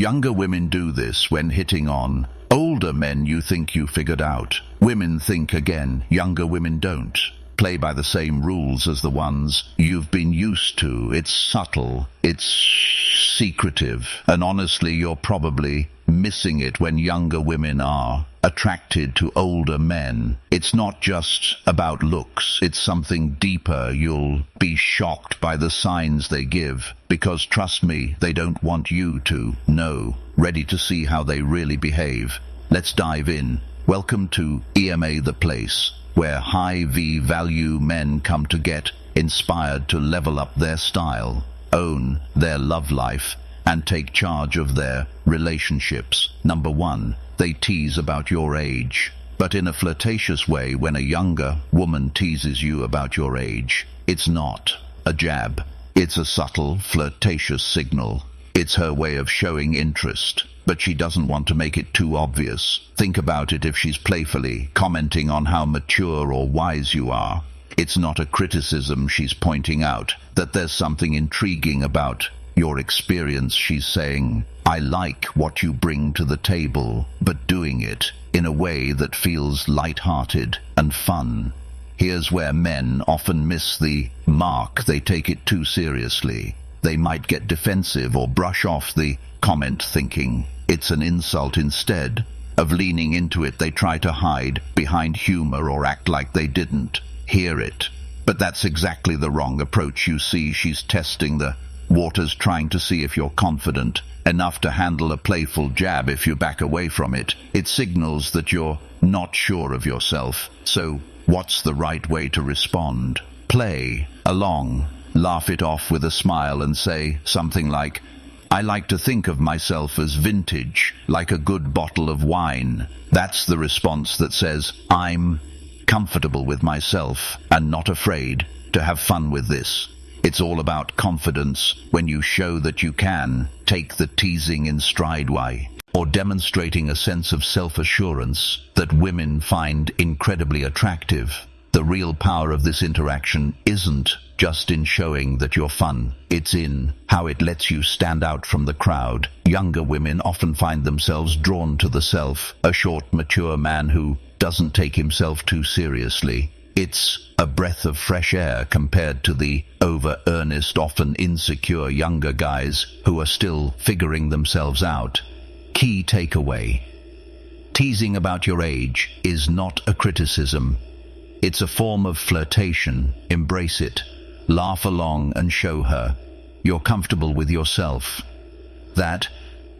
Younger women do this when hitting on. Older men you think you figured out. Women think again, younger women don't. Play by the same rules as the ones you've been used to. It's subtle, it's secretive, and honestly you're probably missing it when younger women are attracted to older men. It's not just about looks, it's something deeper. You'll be shocked by the signs they give, because trust me, they don't want you to know. Ready to see how they really behave? Let's dive in. Welcome to EMA The Place, where high V-value men come to get inspired to level up their style, own their love life, and take charge of their relationships. Number 1, they tease about your age. But in a flirtatious way. When a younger woman teases you about your age, it's not a jab. It's a subtle, flirtatious signal. It's her way of showing interest, but she doesn't want to make it too obvious. Think about it. If she's playfully commenting on how mature or wise you are, it's not a criticism. She's pointing out that there's something intriguing about your experience. She's saying, I like what you bring to the table, but doing it in a way that feels light-hearted and fun. Here's where men often miss the mark. They take it too seriously. They might get defensive or brush off the comment thinking it's an insult. Instead of leaning into it, they try to hide behind humor or act like they didn't hear it. But that's exactly the wrong approach. You see, she's testing the waters, trying to see if you're confident enough to handle a playful jab. If you back away from it, it signals that you're not sure of yourself. So what's the right way to respond? Play along. Laugh it off with a smile and say something like, I like to think of myself as vintage, like a good bottle of wine. That's the response that says, I'm comfortable with myself and not afraid to have fun with this. It's all about confidence when you show that you can take the teasing in stride way, or demonstrating a sense of self-assurance that women find incredibly attractive. The real power of this interaction isn't just in showing that you're fun. It's in how it lets you stand out from the crowd. Younger women often find themselves drawn to the self-assured, mature man who doesn't take himself too seriously. It's a breath of fresh air compared to the over-earnest, often insecure younger guys who are still figuring themselves out. Key takeaway: teasing about your age is not a criticism. It's a form of flirtation. Embrace it. Laugh along and show her you're comfortable with yourself. That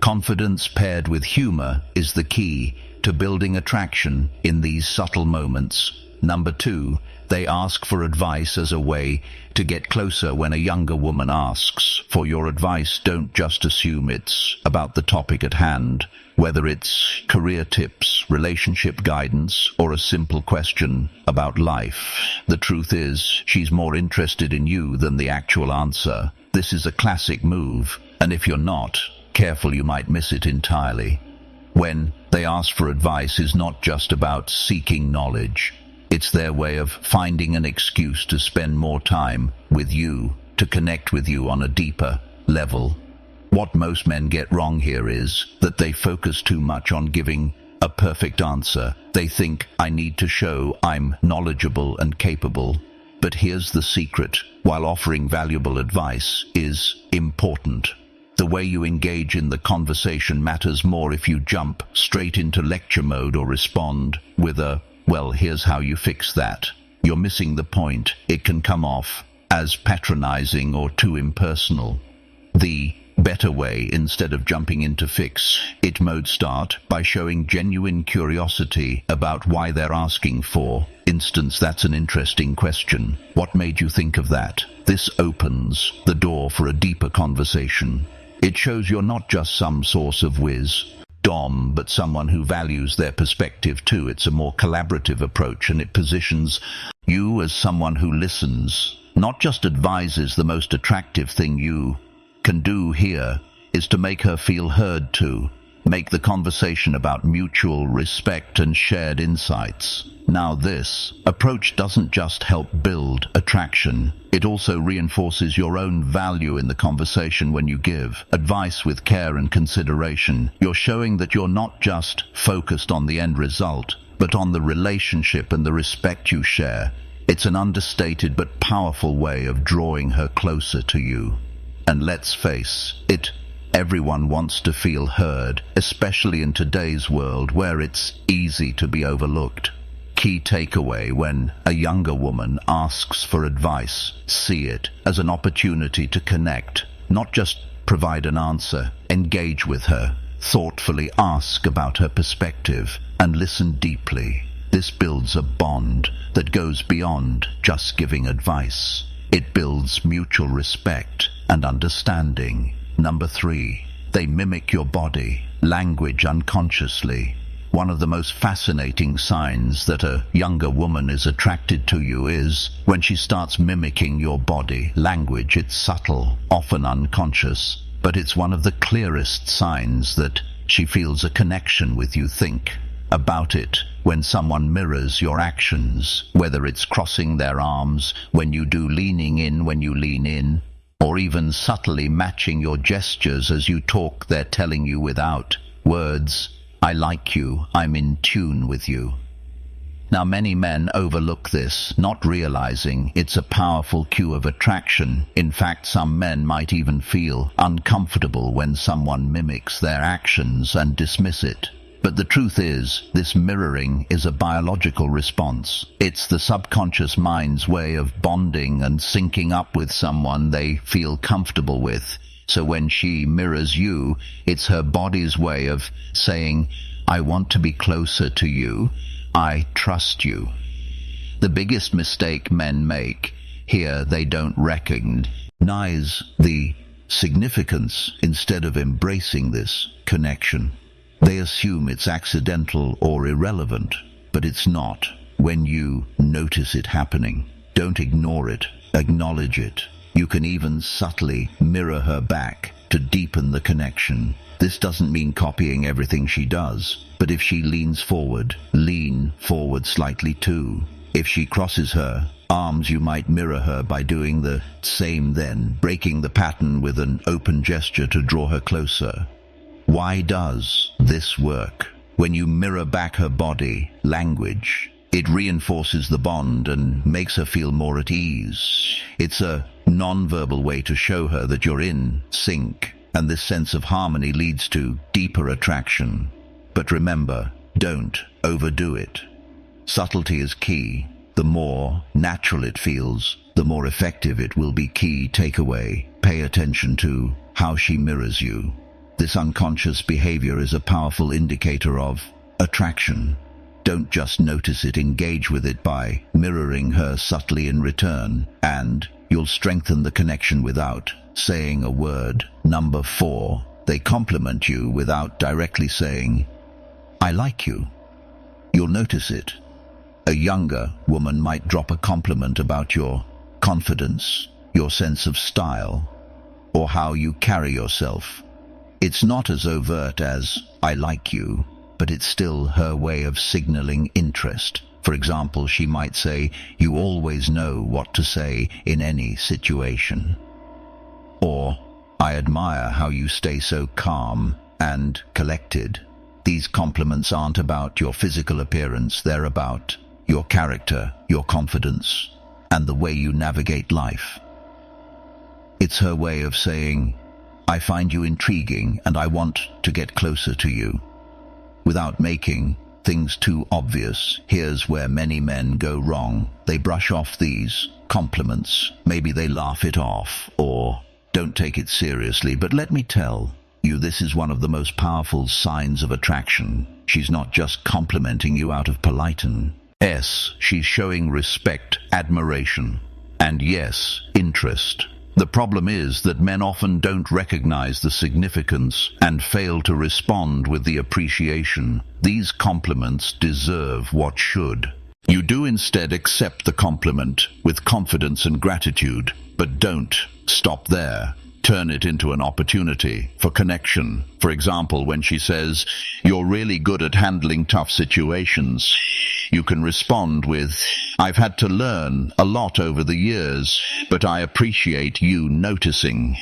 confidence paired with humor is the key to building attraction in these subtle moments. Number 2, they ask for advice as a way to get closer. When a younger woman asks for your advice, don't just assume it's about the topic at hand. Whether it's career tips, relationship guidance, or a simple question about life, the truth is she's more interested in you than the actual answer. This is a classic move, and if you're not careful, you might miss it entirely. When they ask for advice is not just about seeking knowledge. It's their way of finding an excuse to spend more time with you, to connect with you on a deeper level. What most men get wrong here is that they focus too much on giving a perfect answer. They think, I need to show I'm knowledgeable and capable. But here's the secret: while offering valuable advice is important, the way you engage in the conversation matters more. If you jump straight into lecture mode or respond with a, well, here's how you fix that, you're missing the point. It can come off as patronizing or too impersonal. The better way, instead of jumping into fix it mode, start by showing genuine curiosity about why they're asking for instance. That's an interesting question. What made you think of that? This opens the door for a deeper conversation. It shows you're not just some source of wisdom, but someone who values their perspective too. It's a more collaborative approach, and it positions you as someone who listens, not just advises. The most attractive thing you can do here is to make her feel heard too. Make the conversation about mutual respect and shared insights. Now this approach doesn't just help build attraction, it also reinforces your own value in the conversation. When you give advice with care and consideration, you're showing that you're not just focused on the end result, but on the relationship and the respect you share. It's an understated but powerful way of drawing her closer to you. And let's face it, everyone wants to feel heard, especially in today's world where it's easy to be overlooked. Key takeaway: when a younger woman asks for advice, see it as an opportunity to connect, not just provide an answer. Engage with her, thoughtfully ask about her perspective, and listen deeply. This builds a bond that goes beyond just giving advice. It builds mutual respect and understanding. Number 3, they mimic your body language unconsciously. One of the most fascinating signs that a younger woman is attracted to you is when she starts mimicking your body language. It's subtle, often unconscious, but it's one of the clearest signs that she feels a connection with you. Think about it. When someone mirrors your actions, whether it's crossing their arms when you do, leaning in when you lean in, or even subtly matching your gestures as you talk, they're telling you without words, I like you, I'm in tune with you. Now, many men overlook this, not realizing it's a powerful cue of attraction. In fact, some men might even feel uncomfortable when someone mimics their actions and dismiss it. But the truth is, this mirroring is a biological response. It's the subconscious mind's way of bonding and syncing up with someone they feel comfortable with. So when she mirrors you, it's her body's way of saying, I want to be closer to you, I trust you. The biggest mistake men make here, they don't recognize the significance. Instead of embracing this connection, they assume it's accidental or irrelevant, but it's not. When you notice it happening, don't ignore it, acknowledge it. You can even subtly mirror her back to deepen the connection. This doesn't mean copying everything she does, but if she leans forward, lean forward slightly too. If she crosses her arms, you might mirror her by doing the same, then breaking the pattern with an open gesture to draw her closer. Why does this work? When you mirror back her body language, it reinforces the bond and makes her feel more at ease. It's a non-verbal way to show her that you're in sync, and this sense of harmony leads to deeper attraction. But remember, don't overdo it. Subtlety is key. The more natural it feels, the more effective it will be. Key takeaway: pay attention to how she mirrors you. This unconscious behavior is a powerful indicator of attraction. Don't just notice it, engage with it by mirroring her subtly in return, and you'll strengthen the connection without saying a word. Number 4, they compliment you without directly saying, I like you. You'll notice it. A younger woman might drop a compliment about your confidence, your sense of style, or how you carry yourself. It's not as overt as, I like you, but it's still her way of signaling interest. For example, she might say, you always know what to say in any situation. Or, I admire how you stay so calm and collected. These compliments aren't about your physical appearance, they're about your character, your confidence, and the way you navigate life. It's her way of saying, I find you intriguing and I want to get closer to you. Without making things too obvious, here's where many men go wrong. They brush off these compliments. Maybe they laugh it off or don't take it seriously. But let me tell you, this is one of the most powerful signs of attraction. She's not just complimenting you out of politeness. She's showing respect, admiration, and yes, interest. The problem is that men often don't recognize the significance and fail to respond with the appreciation. These compliments deserve what should. You do instead accept the compliment with confidence and gratitude, but don't stop there. Turn it into an opportunity for connection. For example, when she says, "You're really good at handling tough situations," you can respond with, "I've had to learn a lot over the years, but I appreciate you noticing."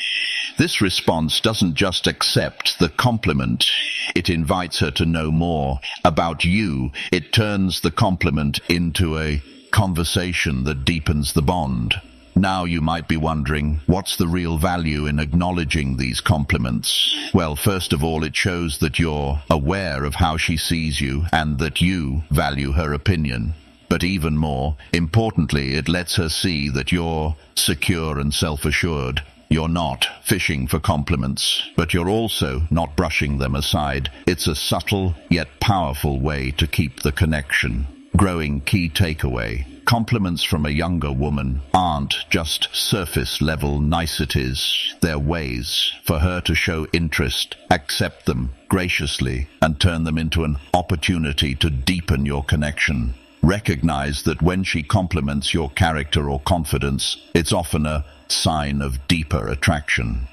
This response doesn't just accept the compliment, it invites her to know more about you. It turns the compliment into a conversation that deepens the bond. Now you might be wondering, what's the real value in acknowledging these compliments? Well, first of all, it shows that you're aware of how she sees you and that you value her opinion. But even more importantly, it lets her see that you're secure and self-assured. You're not fishing for compliments, but you're also not brushing them aside. It's a subtle yet powerful way to keep the connection. Growing key takeaway. Compliments from a younger woman aren't just surface-level niceties. They're ways for her to show interest. Accept them graciously and turn them into an opportunity to deepen your connection. Recognize that when she compliments your character or confidence, it's often a sign of deeper attraction.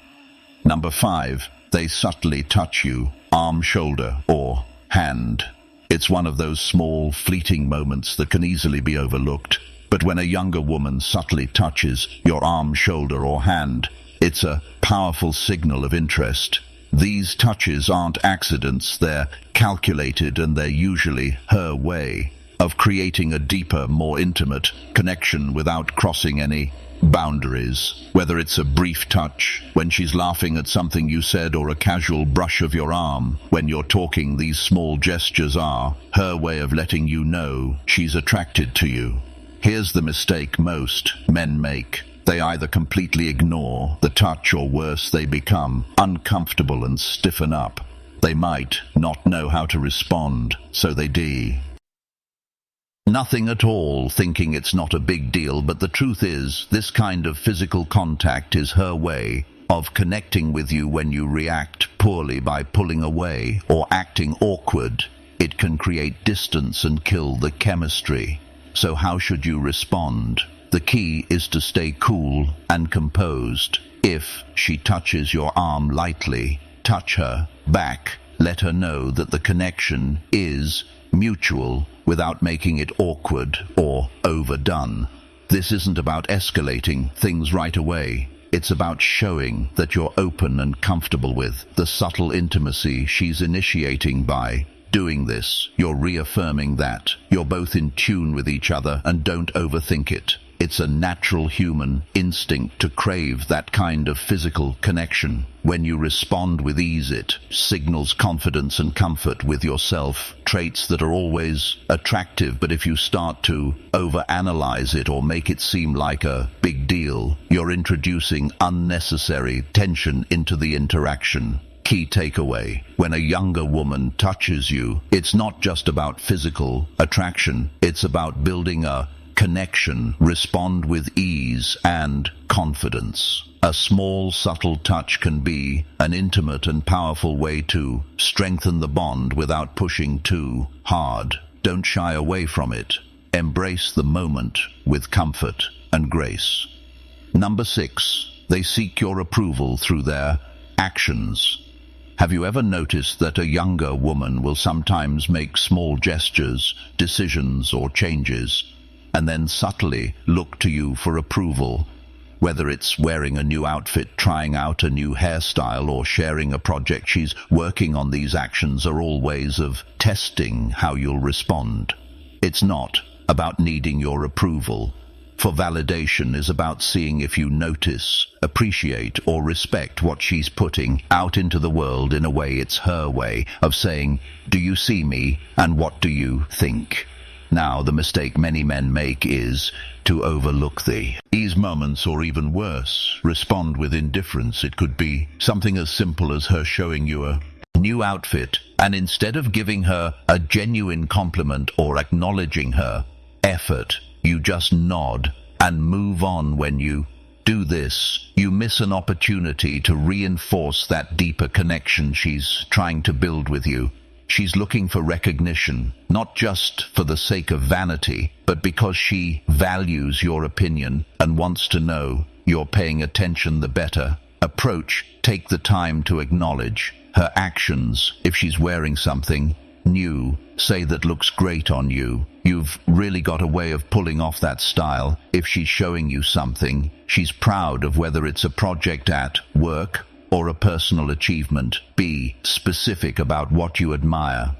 Number 5, they subtly touch you, arm, shoulder, or hand. It's one of those small, fleeting moments that can easily be overlooked. But when a younger woman subtly touches your arm, shoulder, or hand, it's a powerful signal of interest. These touches aren't accidents, they're calculated, and they're usually her way of creating a deeper, more intimate connection without crossing any boundaries. Whether it's a brief touch when she's laughing at something you said or a casual brush of your arm when you're talking, these small gestures are her way of letting you know she's attracted to you. Here's the mistake most men make. They either completely ignore the touch or worse, they become uncomfortable and stiffen up. They might not know how to respond, so they nothing at all, thinking it's not a big deal. But the truth is, this kind of physical contact is her way of connecting with you. When you react poorly by pulling away or acting awkward, it can create distance and kill the chemistry. So how should you respond? The key is to stay cool and composed. If she touches your arm lightly, touch her back. Let her know that the connection is mutual without making it awkward or overdone. This isn't about escalating things right away. It's about showing that you're open and comfortable with the subtle intimacy she's initiating. By doing this, you're reaffirming that you're both in tune with each other and don't overthink it. It's a natural human instinct to crave that kind of physical connection. When you respond with ease, it signals confidence and comfort with yourself, traits that are always attractive. But if you start to overanalyze it or make it seem like a big deal, you're introducing unnecessary tension into the interaction. Key takeaway: when a younger woman touches you, it's not just about physical attraction, it's about building a connection. Respond with ease and confidence. A small, subtle touch can be an intimate and powerful way to strengthen the bond without pushing too hard. Don't shy away from it. Embrace the moment with comfort and grace. Number 6, they seek your approval through their actions. Have you ever noticed that a younger woman will sometimes make small gestures, decisions, or changes, and then subtly look to you for approval? Whether it's wearing a new outfit, trying out a new hairstyle, or sharing a project she's working on, these actions are all ways of testing how you'll respond. It's not about needing your approval, for validation is about seeing if you notice, appreciate, or respect what she's putting out into the world. In a way, it's her way of saying, "Do you see me, and what do you think?" Now, the mistake many men make is to overlook these moments, or even worse, respond with indifference. It could be something as simple as her showing you a new outfit, and instead of giving her a genuine compliment or acknowledging her effort, you just nod and move on. When you do this, you miss an opportunity to reinforce that deeper connection she's trying to build with you. She's looking for recognition, not just for the sake of vanity, but because she values your opinion and wants to know you're paying attention. The better approach, take the time to acknowledge her actions. If she's wearing something new, say that looks great on you. You've really got a way of pulling off that style. If she's showing you something she's proud of, whether it's a project at work or a personal achievement, be specific about what you admire.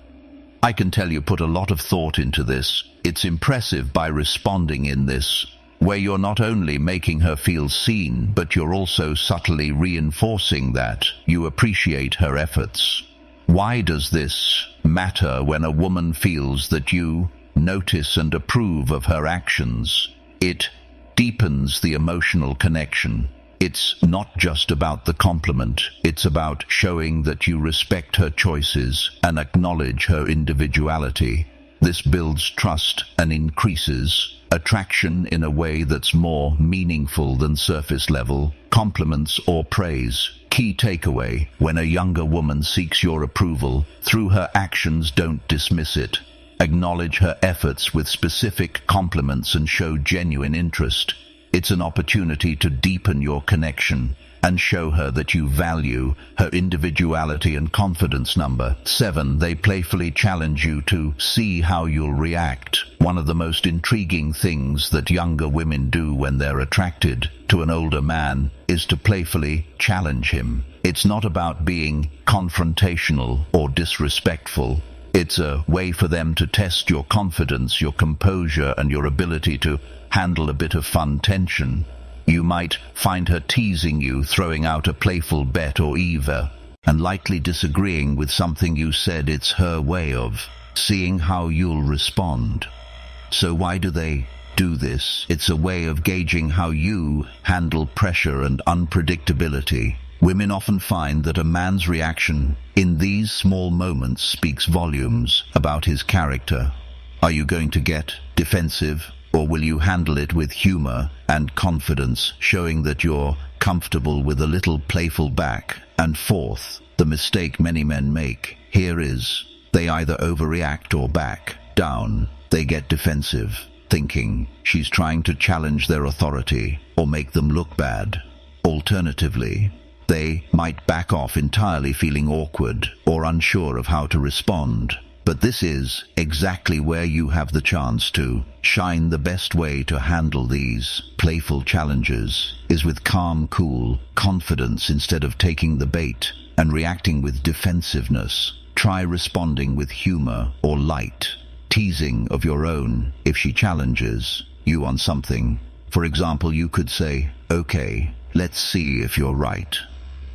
I can tell you put a lot of thought into this. It's impressive by responding in this where you're not only making her feel seen, but you're also subtly reinforcing that you appreciate her efforts. Why does this matter when a woman feels that you notice and approve of her actions? It deepens the emotional connection. It's not just about the compliment, it's about showing that you respect her choices and acknowledge her individuality. This builds trust and increases attraction in a way that's more meaningful than surface level compliments or praise. Key takeaway: when a younger woman seeks your approval through her actions, don't dismiss it. Acknowledge her efforts with specific compliments and show genuine interest. It's an opportunity to deepen your connection and show her that you value her individuality and confidence. Number 7, they playfully challenge you to see how you'll react. One of the most intriguing things that younger women do when they're attracted to an older man is to playfully challenge him. It's not about being confrontational or disrespectful. It's a way for them to test your confidence, your composure, and your ability to handle a bit of fun tension. You might find her teasing you, throwing out a playful bet or either, and lightly disagreeing with something you said. It's her way of seeing how you'll respond. So why do they do this? It's a way of gauging how you handle pressure and unpredictability. Women often find that a man's reaction in these small moments speaks volumes about his character. Are you going to get defensive, or will you handle it with humor and confidence, showing that you're comfortable with a little playful back and forth? The mistake many men make here is they either overreact or back down. They get defensive, thinking she's trying to challenge their authority or make them look bad. Alternatively, they might back off entirely, feeling awkward or unsure of how to respond. But this is exactly where you have the chance to shine. The best way to handle these playful challenges is with calm, cool confidence instead of taking the bait and reacting with defensiveness. Try responding with humor or light teasing of your own if she challenges you on something. For example, you could say, "Okay, let's see if you're right."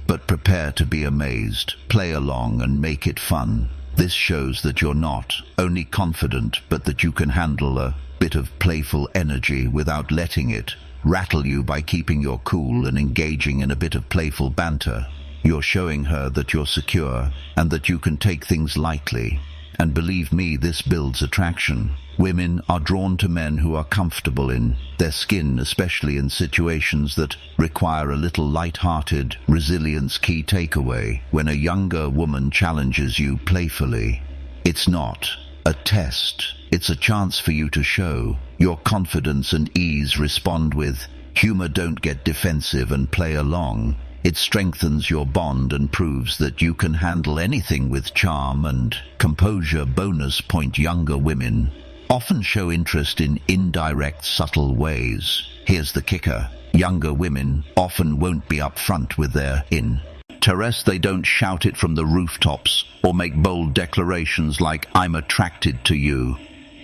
But prepare to be amazed. Play along and make it fun. This shows that you're not only confident, but that you can handle a bit of playful energy without letting it rattle you. By keeping your cool and engaging in a bit of playful banter, you're showing her that you're secure and that you can take things lightly. And believe me, this builds attraction. Women are drawn to men who are comfortable in their skin, especially in situations that require a little light-hearted resilience. Key takeaway: when a younger woman challenges you playfully, it's not a test. It's a chance for you to show your confidence and ease. Respond with humor, don't get defensive, and play along. It strengthens your bond and proves that you can handle anything with charm and composure. Bonus point: younger women often show interest in indirect, subtle ways. Here's the kicker: younger women often won't be upfront with their interest. They don't shout it from the rooftops or make bold declarations like "I'm attracted to you."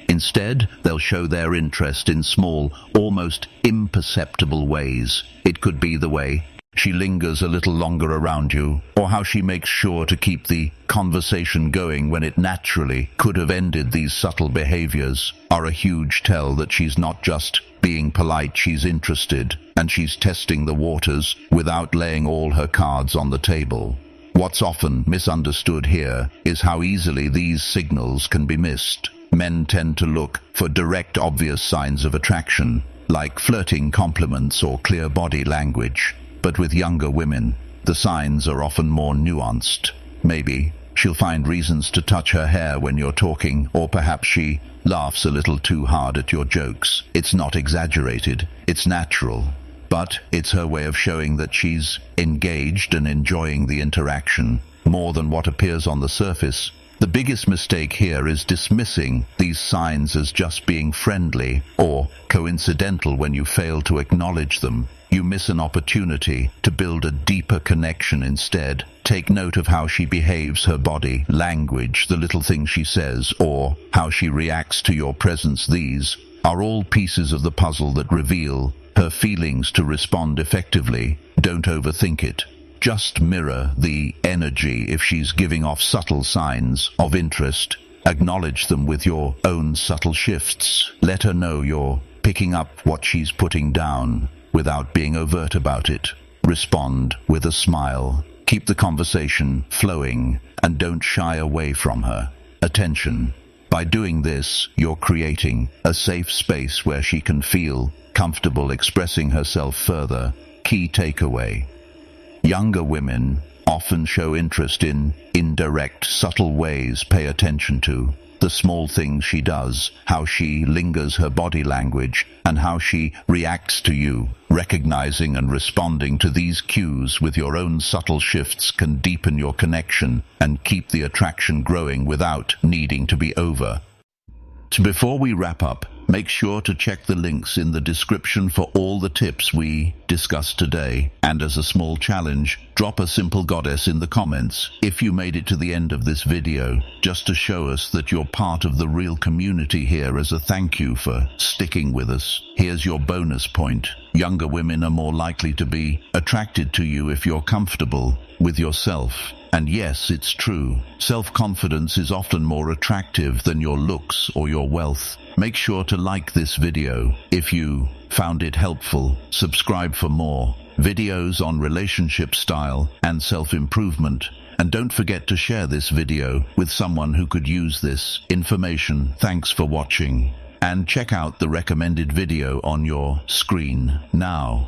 Instead, they'll show their interest in small, almost imperceptible ways. It could be the way she lingers a little longer around you, or how she makes sure to keep the conversation going when it naturally could have ended. These subtle behaviors are a huge tell that she's not just being polite, she's interested, and she's testing the waters without laying all her cards on the table. What's often misunderstood here is how easily these signals can be missed. Men tend to look for direct, obvious signs of attraction, like flirting compliments or clear body language. But with younger women, the signs are often more nuanced. Maybe she'll find reasons to touch her hair when you're talking, or perhaps she laughs a little too hard at your jokes. It's not exaggerated, it's natural. but it's her way of showing that she's engaged and enjoying the interaction more than what appears on the surface. The biggest mistake here is dismissing these signs as just being friendly or coincidental. When you fail to acknowledge them, you miss an opportunity to build a deeper connection instead. Take note of how she behaves, her body language, the little things she says, or how she reacts to your presence. These are all pieces of the puzzle that reveal her feelings. To respond effectively, don't overthink it. Just mirror the energy. If she's giving off subtle signs of interest, acknowledge them with your own subtle shifts. Let her know you're picking up what she's putting down without being overt about it. Respond with a smile. Keep the conversation flowing and don't shy away from her attention. By doing this, you're creating a safe space where she can feel comfortable expressing herself further. Key takeaway: younger women often show interest in indirect, subtle ways. Pay attention to the small things she does, how she lingers, her body language, and how she reacts to you. Recognizing and responding to these cues with your own subtle shifts can deepen your connection and keep the attraction growing without needing to be over. Before we wrap up, make sure to check the links in the description for all the tips we discussed today. And as a small challenge, drop a simple goddess in the comments if you made it to the end of this video, just to show us that you're part of the real community here. As a thank you for sticking with us, here's your bonus point. Younger women are more likely to be attracted to you if you're comfortable with yourself. And yes, it's true. Self-confidence is often more attractive than your looks or your wealth. Make sure to like this video if you found it helpful. Subscribe for more videos on relationship style and self-improvement. And don't forget to share this video with someone who could use this information. Thanks for watching. And check out the recommended video on your screen now.